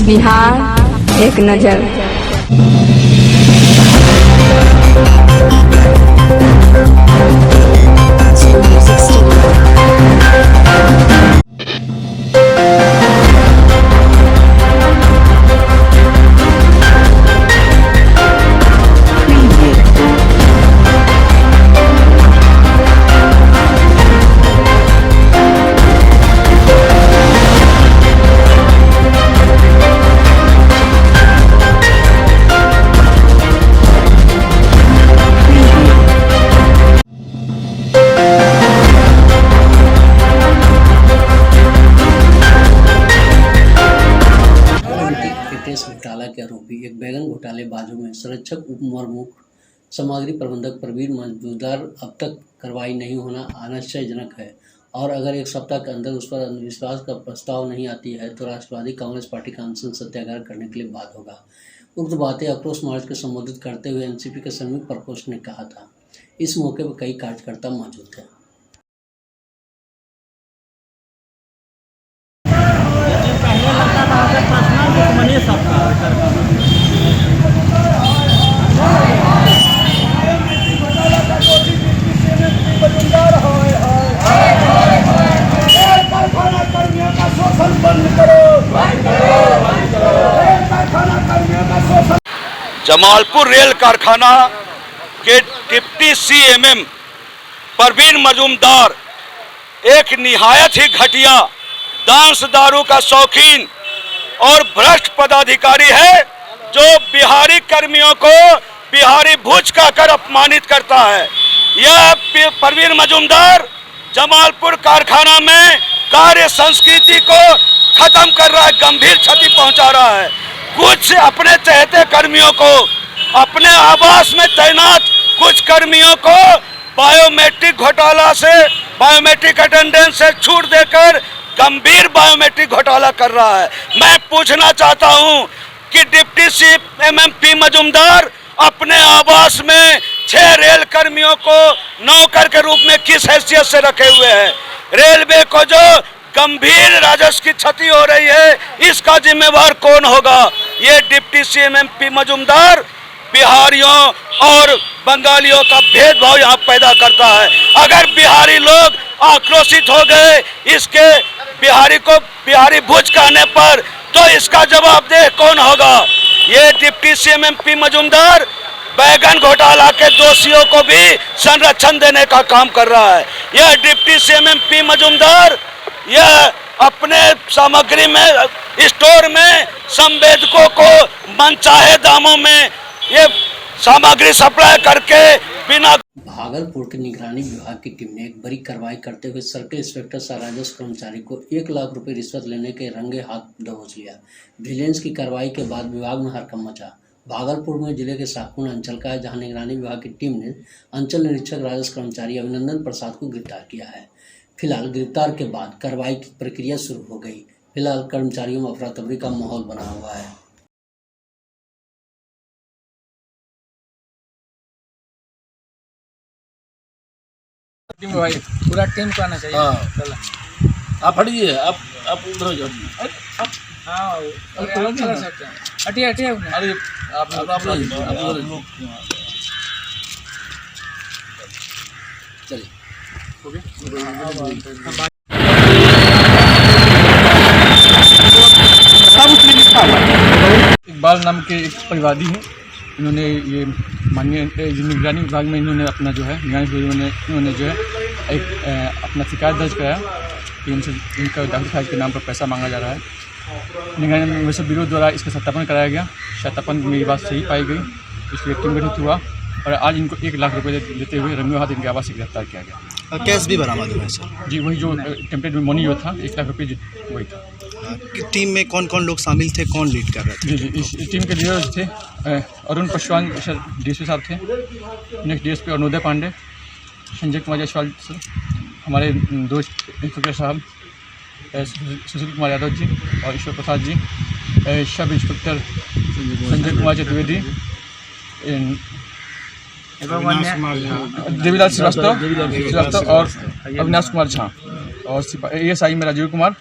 बिहार एक नज़र। घोटाला के आरोपी एक बैगन घोटालेबाजों में संरक्षक उप प्रमुख सामग्री प्रबंधक प्रवीण मजूमदार अब तक कार्रवाई नहीं होना आश्चर्यजनक है और अगर एक सप्ताह के अंदर उस पर अविश्वास का प्रस्ताव नहीं आती है तो राष्ट्रवादी कांग्रेस पार्टी का अनशन सत्याग्रह करने के लिए बाध्य होगा। उक्त बातें आक्रोश मार्च को संबोधित करते हुए एनसीपी के संयुक्त प्रकोष्ठ ने कहा था। इस मौके पर कई कार्यकर्ता मौजूद थे। जमालपुर रेल कारखाना के डिप्टी सीएमएम प्रवीण मजूमदार एक निहायत ही घटिया डांस दारू का शौकीन और भ्रष्ट पदाधिकारी है जो बिहारी कर्मियों को बिहारी भूज कहकर अपमानित करता है। यह प्रवीण मजूमदार जमालपुर कारखाना में कार्य संस्कृति को खत्म कर रहा है, गंभीर क्षति पहुंचा रहा है। कुछ अपने चहेते कर्मियों को अपने आवास में तैनात कुछ कर्मियों को बायोमेट्रिक घोटाला से बायोमेट्रिक अटेंडेंस से छूट देकर गंभीर बायोमेट्रिक घोटाला कर रहा है। मैं पूछना चाहता हूं कि डिप्टी सीएमएम पी मजूमदार अपने आवास में 6 रेल कर्मियों को नौकर के रूप में किस हैसियत से रखे हुए हैं। रेलवे को जो गंभीर राजस्व की क्षति हो रही है इसका जिम्मेवार कौन होगा। ये डिप्टी सीएमएम पी मजूमदार बिहारियों और बंगालियों का भेदभाव यहाँ पैदा करता है। अगर बिहारी लोग आक्रोशित हो गए इसके बिहारी को बिहारी भूज कहने पर तो इसका जवाबदेह कौन होगा। ये डिप्टी सीएमएम पी मजूमदार बैगन घोटाला के दोषियों को भी संरक्षण देने का काम कर रहा है। यह डिप्टी सीएमएम पी मजूमदार यह अपने सामग्री में स्टोर में संवेदकों को मनचाहे दामों में ये सामग्री सप्लाई करके बिना। भागलपुर के निगरानी विभाग की टीम ने एक बड़ी कार्रवाई करते हुए सर्किल इंस्पेक्टर सह राजस्व कर्मचारी को 1 लाख रुपए रिश्वत लेने के रंगे हाथ दबोच लिया। विजिलेंस की कार्रवाई के बाद विभाग में हड़कंप मचा। भागलपुर में जिले के साकुन अंचल का है जहां निगरानी विभाग की टीम ने अंचल निरीक्षक राजस्व कर्मचारी अभिनंदन प्रसाद को गिरफ्तार किया है। फिलहाल गिरफ्तार के बाद कार्रवाई की प्रक्रिया शुरू हो गई। फिलहाल कर्मचारियों में अफरा तफरी का माहौल बना हुआ है। भाई पूरा टीम को आना चाहिए। हाँ। आप हटिए, आप उधर जाओ। हाँ चला सकते हैं। हटिए हटिए। अरे आप चलिए। इकबाल नाम के एक परिवादी हैं। इन्होंने ये माननीय निगरानी विभाग में इन्होंने अपना जो है इन्होंने जो है एक अपना शिकायत दर्ज कराया कि इनसे इनका दाखिल खारिज के नाम पर पैसा मांगा जा रहा है। निगरानी अन्वेषण ब्यूरो द्वारा इसका सत्यापन कराया गया। सत्यापन मेरी बात सही पाई गई, इसलिए टीम गठित हुआ और आज इनको 1 लाख रुपये देते हुए रंगों हाथ इनके आवास से गिरफ्तार किया गया। कैश भी बरामद हुआ है सर? जी वही जो टेम्परेरी मनी जो था 1 लाख रुपये वही था। टीम में कौन कौन लोग शामिल थे, कौन लीड कर रहे थे? जी इस टीम के लीडर्स थे अरुण पशवान डीएसपी साहब थे, next DSP Arunoday Pandey, Sanjay Kumar Jaiswal sir, हमारे दोस्त इंस्पेक्टर साहब सुशील कुमार यादव जी और ईश्वर प्रसाद जी, सब इंस्पेक्टर संजय कुमार चतुर्वेदी, देवीलाल श्रीवास्तव और अविनाश कुमार झा और ASI में राजीव कुमार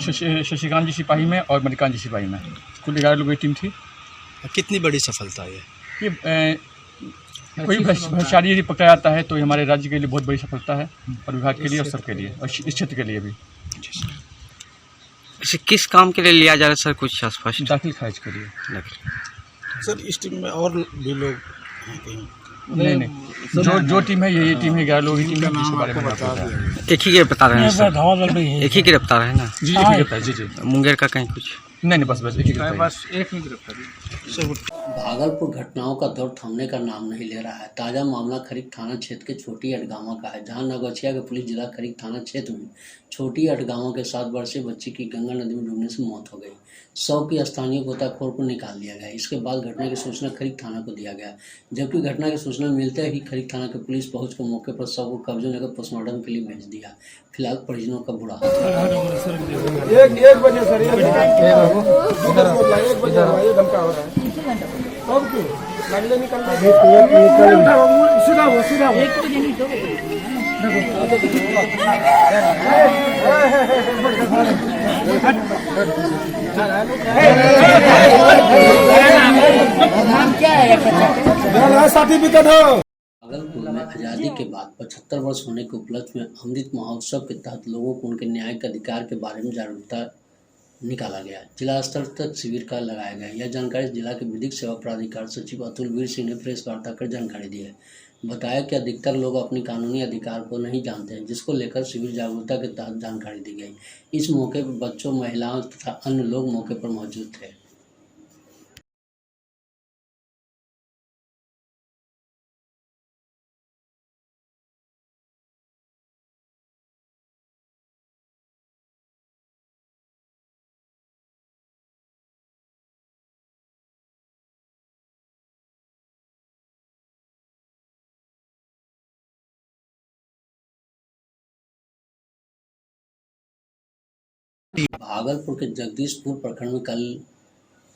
शशिकांत जी सिपाही में और मणिकांत जी सिपाही में। कुल 11 लोगों की टीम थी। कितनी बड़ी सफलता है ये कोई भ्रष्टाचारी यदि पकड़ा जाता है तो ये हमारे राज्य के लिए बहुत बड़ी सफलता है, और विभाग के लिए और सबके लिए, और इस क्षेत्र के लिए भी। इसे किस काम के लिए लिया जा रहा है सर, कुछ स्पष्ट? दाखिल खारिज के लिए। सर इस टीम में और भी लोग हैं कहीं? नहीं, जो टीम है यही टीम है, 11 लोगों की टीम है, जिसके बारे में एक ही गिरफ्तार है सर? एक ही गिरफ्तार है ना? जी गिरफ्तार। जी मुंगेर का कहीं कुछ? नहीं, बस एक ही गिरफ्तार। भागलपुर घटनाओं का दौर थमने का नाम नहीं ले रहा है। ताज़ा मामला खरीक थाना क्षेत्र के छोटी अटगामा का है, जहां नवगछिया के पुलिस जिला खरीक थाना क्षेत्र में छोटी अटगामा के 7 वर्षीय बच्ची की गंगा नदी में डूबने से मौत हो गई। शव की स्थानीय गोताखोर को निकाल लिया गया। इसके बाद घटना की सूचना खरीक थाना को दिया गया, जबकि घटना की सूचना मिलते ही खरीक थाना की पुलिस पहुंचकर मौके पर शव को कब्जे लेकर पोस्टमार्टम के लिए भेज दिया। फिलहाल परिजनों का बुरा हाल भागलपुर में आज़ादी के बाद 75 वर्ष होने के उपलक्ष्य में अमृत महोत्सव के तहत लोगों को उनके न्यायिक अधिकार के बारे में जागरूकता निकाला गया। जिला स्तर तक शिविर का लगाया गया। यह जानकारी जिला के विधिक सेवा प्राधिकार सचिव अतुल वीर सिंह ने प्रेस वार्ता कर जानकारी दी है। बताया कि अधिकतर लोग अपने कानूनी अधिकार को नहीं जानते हैं, जिसको लेकर शिविर जागरूकता के तहत जानकारी दी गई। इस मौके पर बच्चों, महिलाओं तथा अन्य लोग मौके पर मौजूद थे। भागलपुर के जगदीशपुर प्रखंड में कल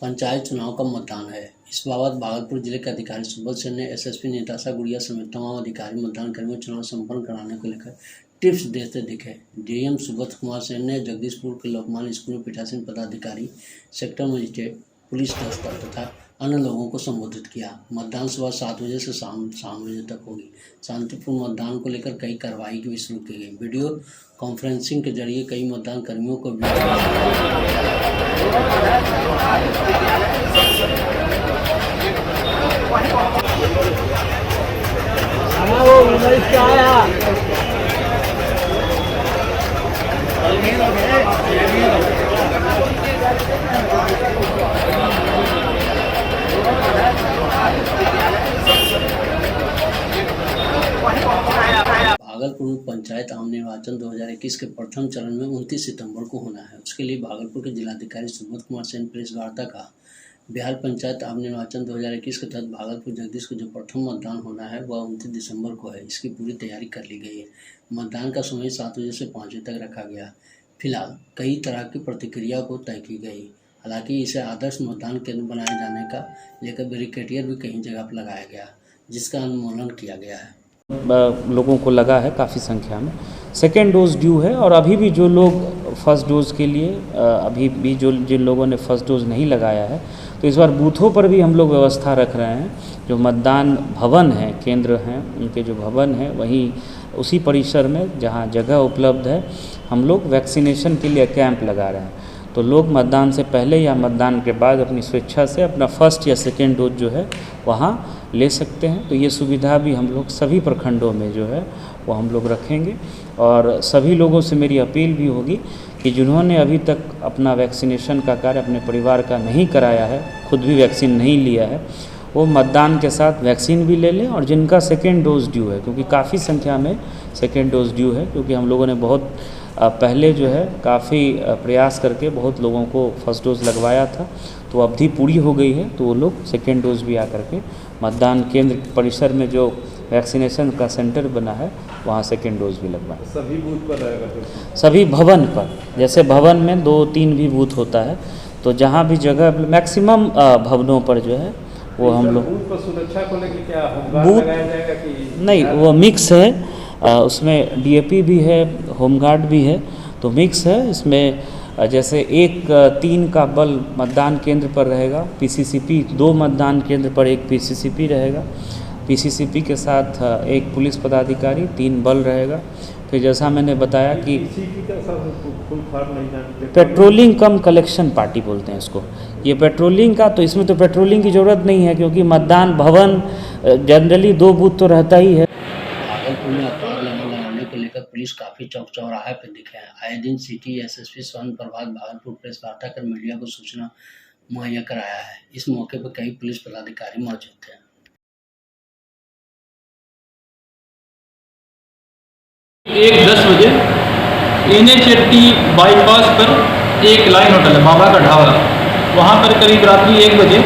पंचायत चुनाव का मतदान है। इस बाबत भागलपुर जिले के अधिकारी सुबोध सेन ने एसएसपी निताशा गुड़िया समेत तमाम अधिकारी मतदान कर्मियों चुनाव संपन्न कराने को लेकर टिप्स देते दिखे। डीएम सुबोध कुमार सेन ने जगदीशपुर के लोकमान्य स्कूल में पीठासीन पदाधिकारी, सेक्टर मजिस्ट्रेट, पुलिस दस्तर तथा अन्य लोगों को संबोधित किया। मतदान सुबह 7 बजे से शाम 7 बजे तक होगी। शांतिपूर्ण मतदान को लेकर कई कार्रवाई भी शुरू की गई। वीडियो कॉन्फ्रेंसिंग के जरिए कई मतदान कर्मियों को भी भागलपुर में पंचायत आम निर्वाचन 2021 के प्रथम चरण में 29 सितंबर को होना है। उसके लिए भागलपुर के जिलाधिकारी सुबोध कुमार सेन प्रेस वार्ता का बिहार पंचायत आम निर्वाचन 2021 के तहत भागलपुर जगदीश को जो प्रथम मतदान होना है वह 29 दिसंबर को है। इसकी पूरी तैयारी कर ली गई है। मतदान का समय 7 बजे से 5 बजे तक रखा गया। फिलहाल कई तरह की प्रतिक्रिया को तय की गई। हालांकि इसे आदर्श मतदान केंद्र बनाए जाने का लेकर बैरिकेडियर भी कई जगह पर लगाया गया, जिसका अनुमोदन किया गया है। लोगों को लगा है काफ़ी संख्या में। सेकेंड डोज ड्यू है, और अभी भी जो लोग फर्स्ट डोज़ के लिए अभी भी जिन लोगों ने फर्स्ट डोज नहीं लगाया है, तो इस बार बूथों पर भी हम लोग व्यवस्था रख रहे हैं। जो मतदान भवन हैं, केंद्र हैं, उनके जो भवन हैं वहीं उसी परिसर में जहां जगह उपलब्ध है हम लोग वैक्सीनेशन के लिए कैंप लगा रहे हैं। तो लोग मतदान से पहले या मतदान के बाद अपनी स्वेच्छा से अपना फर्स्ट या सेकेंड डोज जो है वहाँ ले सकते हैं। तो ये सुविधा भी हम लोग सभी प्रखंडों में जो है वो हम लोग रखेंगे। और सभी लोगों से मेरी अपील भी होगी कि जिन्होंने अभी तक अपना वैक्सीनेशन का कार्य अपने परिवार का नहीं कराया है, खुद भी वैक्सीन नहीं लिया है, वो मतदान के साथ वैक्सीन भी ले लें। और जिनका सेकेंड डोज ड्यू है, क्योंकि काफ़ी संख्या में सेकेंड डोज ड्यू है, क्योंकि हम लोगों ने बहुत पहले जो है काफ़ी प्रयास करके बहुत लोगों को फर्स्ट डोज लगवाया था, तो अवधि पूरी हो गई है, तो वो लोग सेकेंड डोज भी आकर के मतदान केंद्र परिसर में जो वैक्सीनेशन का सेंटर बना है वहाँ सेकेंड डोज भी लगवाएं। सभी बूथ पर रहेगा? सभी भवन पर, जैसे भवन में 2-3 भी बूथ होता है, तो जहाँ भी जगह मैक्सिमम भवनों पर जो है वो हम लोग बूथ पर सुरक्षा को लेकर क्या होमगार्ड लगाया जाएगा कि नहीं? वो मिक्स है, उसमें डीएपी भी है, होमगार्ड भी है, तो मिक्स है। इसमें जैसे 1-3 का बल मतदान केंद्र पर रहेगा, पीसीसीपी 2 मतदान केंद्र पर 1 पीसीसीपी रहेगा, पीसीसीपी के साथ 1 पुलिस पदाधिकारी, 3 बल रहेगा। फिर जैसा मैंने बताया कि पेट्रोलिंग कम कलेक्शन पार्टी बोलते हैं इसको, ये पेट्रोलिंग का, तो इसमें तो पेट्रोलिंग की ज़रूरत नहीं है क्योंकि मतदान भवन जनरली 2 बूथ तो रहता ही है। भागलपुर में अपराध लगाने को लेकर पुलिस काफी चौक चौराहे पर दिखे हैं। आए दिन सिटी एसएसपी स्वर्ण प्रभात भागलपुर प्रेस वार्ता कर मीडिया को सूचना मुहैया कराया है। इस मौके पर कई पुलिस पदाधिकारी मौजूद थे। 1:10 बजे NH80 बाईपास पर एक लाइन होटल है बाबा का ढाबा, वहाँ पर करीब रात्रि 1 बजे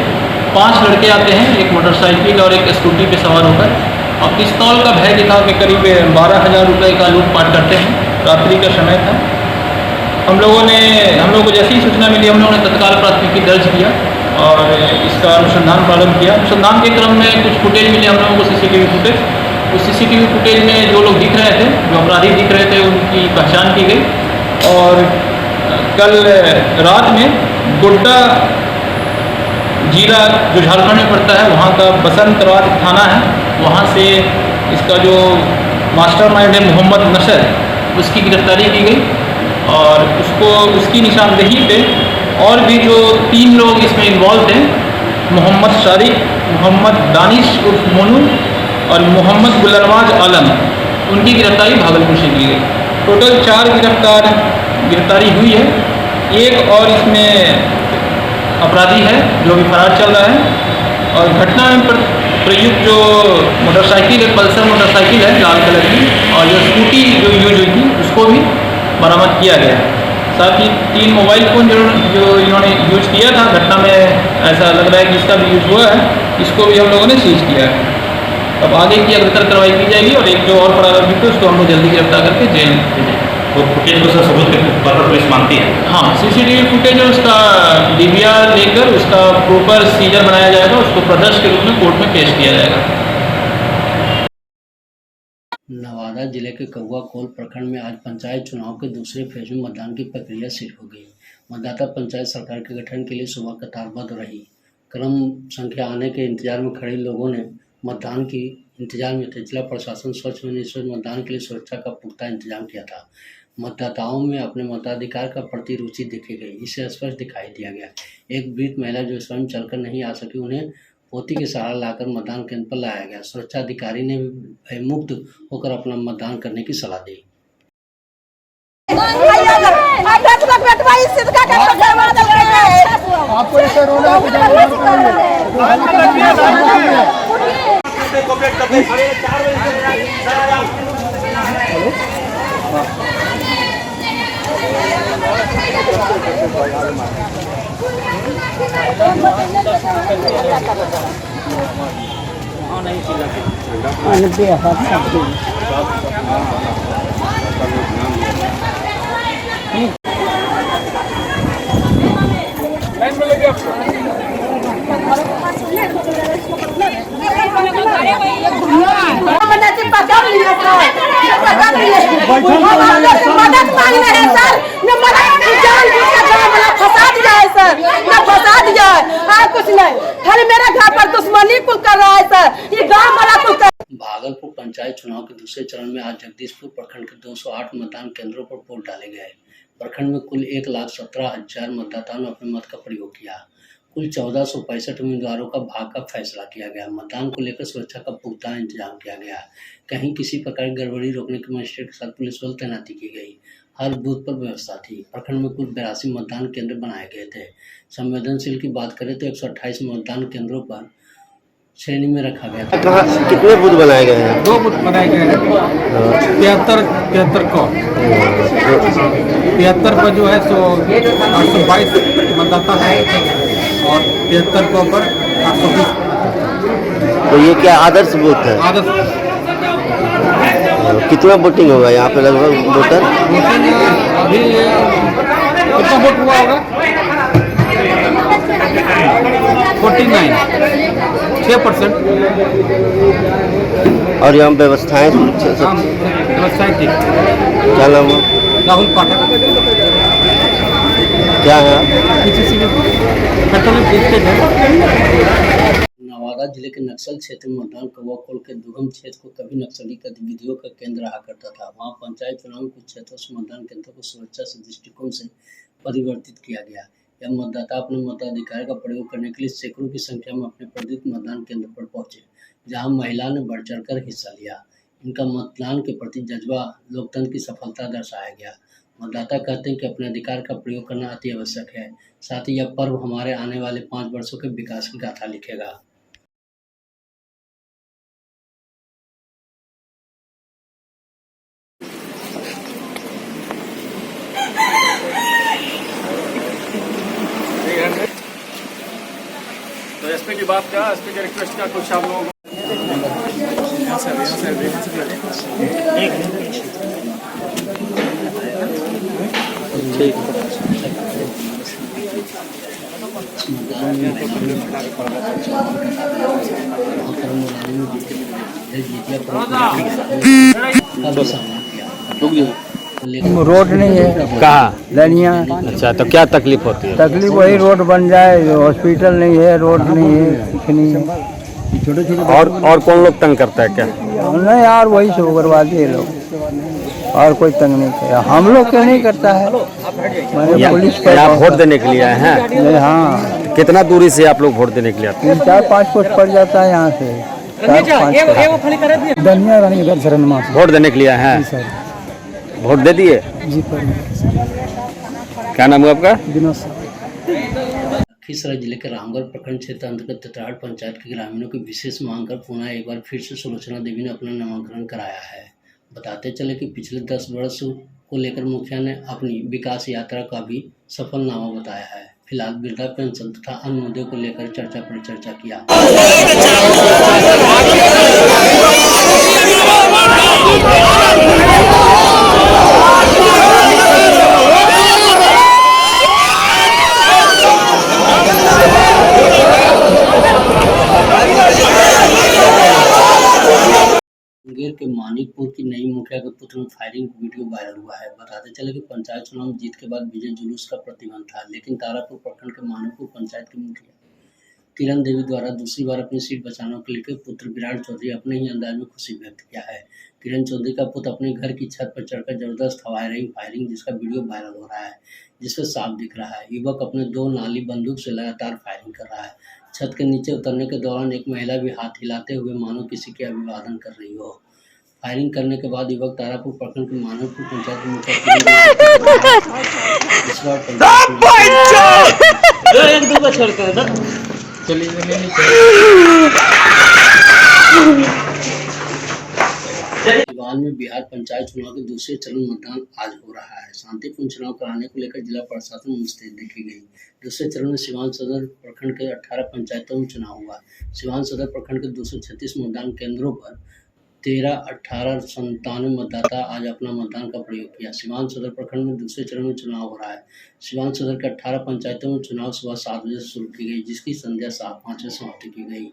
5 लड़के आते हैं, एक मोटरसाइकिल और एक स्कूटी पे सवार होकर, और पिस्तौल का भय दिखा के करीब 12,000 रुपये का लूटपाट करते हैं। रात्रि का समय था। हम लोगों को जैसी ही सूचना मिली हम लोगों ने तत्काल प्राथमिकी दर्ज किया और इसका अनुसंधान प्रारंभ किया। अनुसंधान के क्रम में कुछ फुटेज मिले हम लोगों को, सीसीटीवी फुटेज। उस सीसीटीवी फुटेज में जो लोग दिख रहे थे, जो अपराधी दिख रहे थे, उनकी पहचान की गई। और कल रात में गोड्डा जिला जो झारखंड में पड़ता है, वहाँ का बसंतराज थाना है, वहाँ से इसका जो मास्टरमाइंड है मोहम्मद नसर, उसकी गिरफ्तारी की गई। और उसकी निशानदेही पे और भी जो 3 लोग इसमें इन्वॉल्व थे, मोहम्मद शारिक, मोहम्मद दानिश उर्फ मोनू और मोहम्मद गुलनवाज आलम, उनकी गिरफ्तारी भागलपुर से की गई। टोटल 4 गिरफ्तारी हुई है। एक और इसमें अपराधी है जो भी फरार चल रहा है। और घटना में प्रयुक्त जो मोटरसाइकिल है, पल्सर मोटरसाइकिल है लाल कलर की, और जो स्कूटी जो यूज हुई थी उसको भी बरामद किया गया। साथ ही 3 मोबाइल फ़ोन जो इन्होंने यूज किया था घटना में, ऐसा लग रहा है कि इसका भी यूज हुआ है, इसको भी हम लोगों ने सीज किया है। अब आगे की अग्रतर कार्रवाई की जाएगी और एक जो और फरार अभियुक्त है उसको हम लोग जल्दी गिरफ्तार करके जेल भेजेंगे। वो फुटेज को सर सबूत के तौर पर पुलिस मानती है? हाँ, सीसीटीवी फुटेज है, उसका DVR लेकर उसका प्रॉपर सीजर बनाया जाएगा, उसको प्रदर्श के रूप में कोर्ट में पेश किया जाएगा। नवादा जिले के कौआ कोल प्रखंड में आज पंचायत चुनाव के दूसरे फेज में मतदान की प्रक्रिया शुरू हो गई। मतदाता पंचायत सरकार के गठन के लिए सुबह कतारबद्ध रही। क्रम संख्या आने के इंतजार में खड़े लोगों ने मतदान की इंतजार में थे। जिला प्रशासन स्वच्छ व निष्पक्ष मतदान के लिए सुरक्षा का पुख्ता इंतजाम किया था। मतदाताओं में अपने मताधिकार का प्रति रुचि देखी गई, इससे स्पष्ट दिखाई दिया गया। एक वृद्ध महिला जो स्वयं चलकर नहीं आ सकी, उन्हें पोती के सहारा लाकर मतदान केंद्र पर लाया गया। सुरक्षा अधिकारी ने भयमुक्त होकर अपना मतदान करने की सलाह दी। मदद मांग रहे हैं सर, फंसा दिया है सर, फंसा दिया है, कुछ नहीं, खाली मेरे घर पर दुश्मनी कुल कर रहा है सर, ये गाँव वाला कुल कर। भागलपुर पंचायत चुनाव के दूसरे चरण में आज जगदीशपुर प्रखंड के 208 मतदान केंद्रों पर वोट डाले गए। प्रखंड में कुल 1,17,000 मतदाताओं ने अपने मत का प्रयोग किया। कुल 1465 उम्मीदवारों का भाग का फैसला किया गया। मतदान को लेकर सुरक्षा का पुख्ता इंतजाम किया गया। कहीं किसी प्रकार की गड़बड़ी रोकने के मजिस्ट्रेट के साथ पुलिस बल तैनाती की गई। हर बूथ पर व्यवस्था थी। प्रखंड में कुल 82 मतदान केंद्र बनाए गए थे। संवेदनशील की बात करें तो 128 मतदान केंद्रों पर श्रेणी में रखा गया था। कहाँ कितने बूथ बनाए गए हैं? 2 बूथ बनाए गए हैं। 73 को 73 पर जो है सो 822 मतदाता है और 73 को पर 820। तो ये क्या आदर्श बूथ है? आदर्श। कितना वोटिंग होगा यहाँ पे लगभग वोटर? अभी कितना वोट हुआ होगा? 49, 6%। और यहाँ व्यवस्थाएं व्यवस्थाएं ठीक। क्या नाम है? राहुल पाठक। क्या है आप? नवादा जिले के नक्सल क्षेत्र में मतदान कौवाकोल के दुर्गम क्षेत्र को कभी नक्सली गतिविधियों का केंद्र रहा करता था। वहां पंचायत चुनाव में कुछ क्षेत्रों से मतदान केंद्रों को सुरक्षा से दृष्टिकोण से परिवर्तित किया गया। यह मतदाता अपने मताधिकार का प्रयोग करने के लिए सैकड़ों की संख्या में अपने प्रतिनिधित्व मतदान केंद्र पर पहुंचे, जहां महिला ने बढ़ चढ़कर हिस्सा लिया। इनका मतदान के प्रति जज्बा लोकतंत्र की सफलता दर्शाया गया। मतदाता कहते हैं कि अपने अधिकार का प्रयोग करना अति आवश्यक है। साथ ही यह पर्व हमारे आने वाले 5 वर्षों के विकास की गाथा लिखेगा। तो एसपी की बात क्या, एसपी की रिक्वेस्ट क्या, कुछ आप लोग रोड नहीं है। कहाँ? लनिया। अच्छा, तो क्या तकलीफ होती है? तकलीफ वही रोड बन जाए, हॉस्पिटल नहीं है, रोड नहीं है, कुछ नहीं है। छोटे छोटे और कौन लोग तंग करता है क्या? नहीं यार, वही सब उग्रवादी है लोग, और कोई तंग नहीं करता। हम लोग क्यों नहीं करता है? मैंने पुलिस पर आप वोट देने के लिए आए हैं? हाँ। कितना दूरी से आप लोग वोट देने के लिए आते हैं? 4-5 कोस पड़ जाता है यहाँ से। 4-5 धनिया रानी इधर शरण माँ वोट देने के लिए आए हैं? वोट दे दिए जी। क्या नाम है आपका? लखीसराय जिले के रामगढ़ प्रखंड क्षेत्र अंतर्गत तेतराड़ पंचायत के ग्रामीणों की विशेष मांग कर पुनः एक बार फिर से सुलोचना देवी ने अपना नामांकन कराया है। बताते चले कि पिछले 10 वर्ष को लेकर मुखिया ने अपनी विकास यात्रा का भी सफलनामा बताया है। फिलहाल वृद्धा पेंशन तथा अन्य मुद्दों को लेकर चर्चा परिचर्चा किया। मुंगेर के मानिकपुर की नई मुखिया के पुत्र में फायरिंग वीडियो वायरल हुआ है। बताते चले कि पंचायत चुनाव में जीत के बाद विजय जुलूस का प्रतिबंध था, लेकिन तारापुर प्रखंड के मानिकपुर पंचायत की मुखिया किरण देवी द्वारा दूसरी बार अपनी सीट बचाने के लिए पुत्र विराट चौधरी अपने ही अंदाज में खुशी व्यक्त किया है। किरण चौधरी का पुत्र अपने घर की छत पर चढ़कर जबरदस्त फायरिंग जिसका वीडियो वायरल हो रहा है, जिसमें साफ दिख रहा है युवक अपने 2 नाली बंदूक से लगातार फायरिंग कर रहा है। छत के नीचे उतरने के दौरान एक महिला भी हाथ हिलाते हुए मानो किसी के अभिवादन कर रही हो। फायरिंग करने के बाद युवक तारापुर प्रखंड के मानवपुर पंचायत में सिवान में बिहार पंचायत चुनाव के दूसरे चरण मतदान आज हो रहा है। शांतिपूर्ण चुनाव कराने को लेकर जिला प्रशासन मुस्तैद देखी गई। दूसरे चरण में सिवान सदर प्रखंड के 18 पंचायतों में चुनाव हुआ। सिवान सदर प्रखंड के 236 मतदान केंद्रों पर 13-18-97 मतदाता आज अपना मतदान का प्रयोग किया। सिवान सदर प्रखंड में दूसरे चरण में चुनाव हो रहा है। सिवान सदर के 18 पंचायतों में चुनाव सुबह 7 बजे से शुरू की गई, जिसकी संध्या 5 बजे समाप्ति की गई।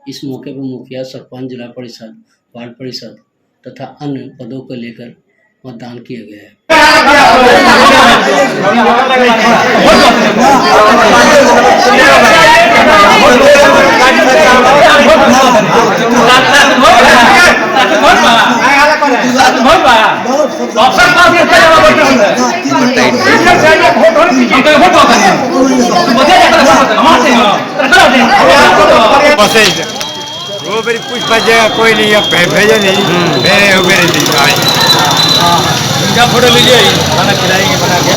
इस मौके पर मुखिया, सरपंच, जिला परिषद, वार्ड परिषद तथा अन्य पदों को लेकर मतदान किए गए। वो मेरी कुछ बचेगा कोई नहीं, अब भेजे नहीं मेरे हो मेरे क्या फोटो लीजिए, खाना खिलाएंगे बना के।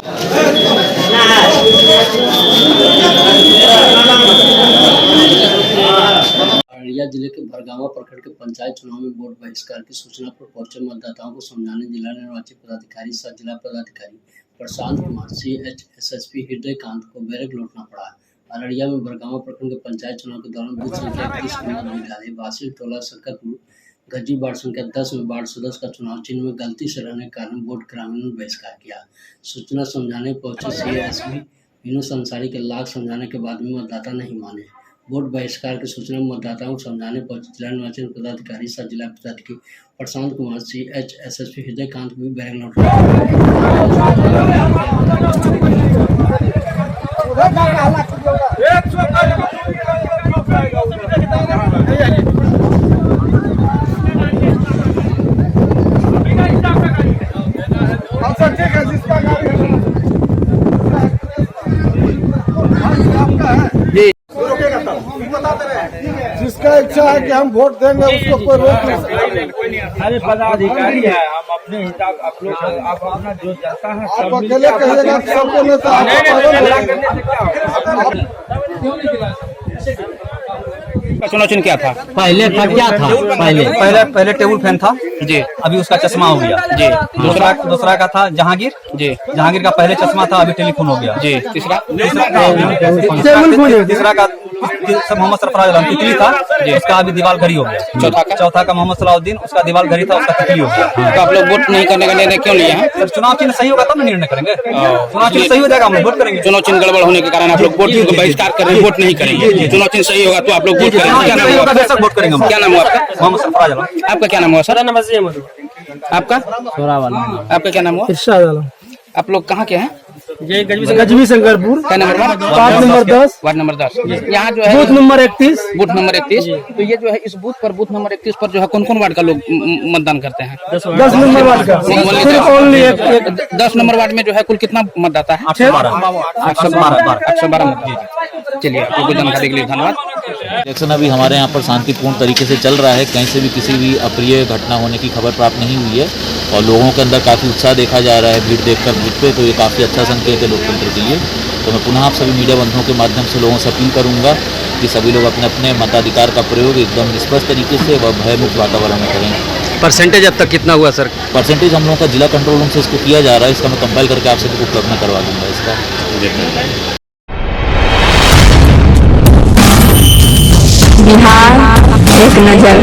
अररिया जिले के भरगावा प्रखंड के पंचायत चुनाव में वोट बहिष्कार की सूचना पर पहुंचे मतदाताओं को समझाने जिला निर्वाचन पदाधिकारी सह जिला पदाधिकारी प्रशांत कुमार, CH/SSP हृदयकांत को बैरक लौटना पड़ा। अररिया में भरगावा प्रखंड के पंचायत चुनाव के दौरान बूथ संख्या 21 विद्यालय वार्षिक टोला सकरपुर गज्जी वार्ड संख्या 10 में वार्ड सदस्य का चुनाव चिन्ह में गलती से रहने के कारण वोट ग्रामीणों ने बहिष्कार किया। सूचना समझाने पहुंचे CSP मीनू संसारी के लाख समझाने के बाद भी मतदाता नहीं माने। वोट बहिष्कार की सूचना मतदाताओं को समझाने पहुंचे जिला निर्वाचन पदाधिकारी सह जिला पदाधिकारी प्रशांत कुमार CH SSP हृदयकांत भी बैग लौट जिसका इच्छा है कि हम वोट देंगे उसको कोई रोक नहीं सकता। अरे पदाधिकारी है, हम अपने हिसाब आप लोग आप अपना जो जनता है आप अकेले कहिएगा कि सबको चुनाव चिन्ह क्या था? पहले था क्या था? पहले टेबल फैन था जी, अभी उसका चश्मा हो गया जी। दूसरा का था जहांगीर जी, जहांगीर का पहले चश्मा था अभी टेलीफोन हो गया जी। तीसरा का मोहम्मद सरफराज आलम तितली था उसका अभी दीवार घड़ी हो गया। चौथा का मोहम्मद सलाउद्दीन उसका दीवार घड़ी था उसका तितली हो गया। तो आप लोग वोट नहीं करने का निर्णय क्यों लिया है? सर चुनाव चिन्ह सही होगा तब ना निर्णय करेंगे। चुनाव चिन्ह सही हो जाएगा हम लोग वोट करेंगे। चुनाव चिन्ह गड़बड़ होने के कारण आप लोग वोट को बहिष्कार कर रहे हैं, वोट नहीं करेंगे। चुनाव चिन्ह सही होगा तो आप लोग वोट करेंगे। क्या नाम हुआ? बेशक वोट करेंगे। क्या नाम हुआ आपका? मोहम्मद सरफराज आलम। आपका क्या नाम हुआ सर? आपका आपका क्या नाम हुआ? इरशाद आलम। आप लोग कहाँ के हैं? गजबी शंकरपुर। क्या number? Ward number 10। Ward number 10। यहाँ जो है बूथ नंबर 31। Booth number 31। तो ये जो है इस बूथ नंबर 31 पर जो है कौन कौन वार्ड का लोग मतदान करते हैं? 10 नंबर वार्ड का सिर्फ ओनली 10 नंबर वार्ड में जो है कुल कितना मतदाता है? 812 मतदाता। चलिए, आपको जानकारी के लिए धन्यवाद। इलेक्शन अभी हमारे यहाँ पर शांतिपूर्ण तरीके से चल रहा है, कहीं से भी किसी भी अप्रिय घटना होने की खबर प्राप्त नहीं हुई है और लोगों के अंदर काफ़ी उत्साह देखा जा रहा है भीड़ देखकर बूथ पे, तो ये काफ़ी अच्छा संकेत है लोकतंत्र के लिए। तो मैं पुनः आप सभी मीडिया बंधुओं के माध्यम से लोगों से अपील करूँगा कि सभी लोग अपने अपने मताधिकार का प्रयोग एकदम निष्पक्ष तरीके से व भयमुक्त वातावरण में करें। परसेंटेज अब तक कितना हुआ सर? परसेंटेज हम लोगों का जिला कंट्रोल रूम से इसको किया जा रहा है, इसका मैं कंपाइल करके आप सभी को उपलब्ध में करवा दूँगा इसका। बिहार एक नजर।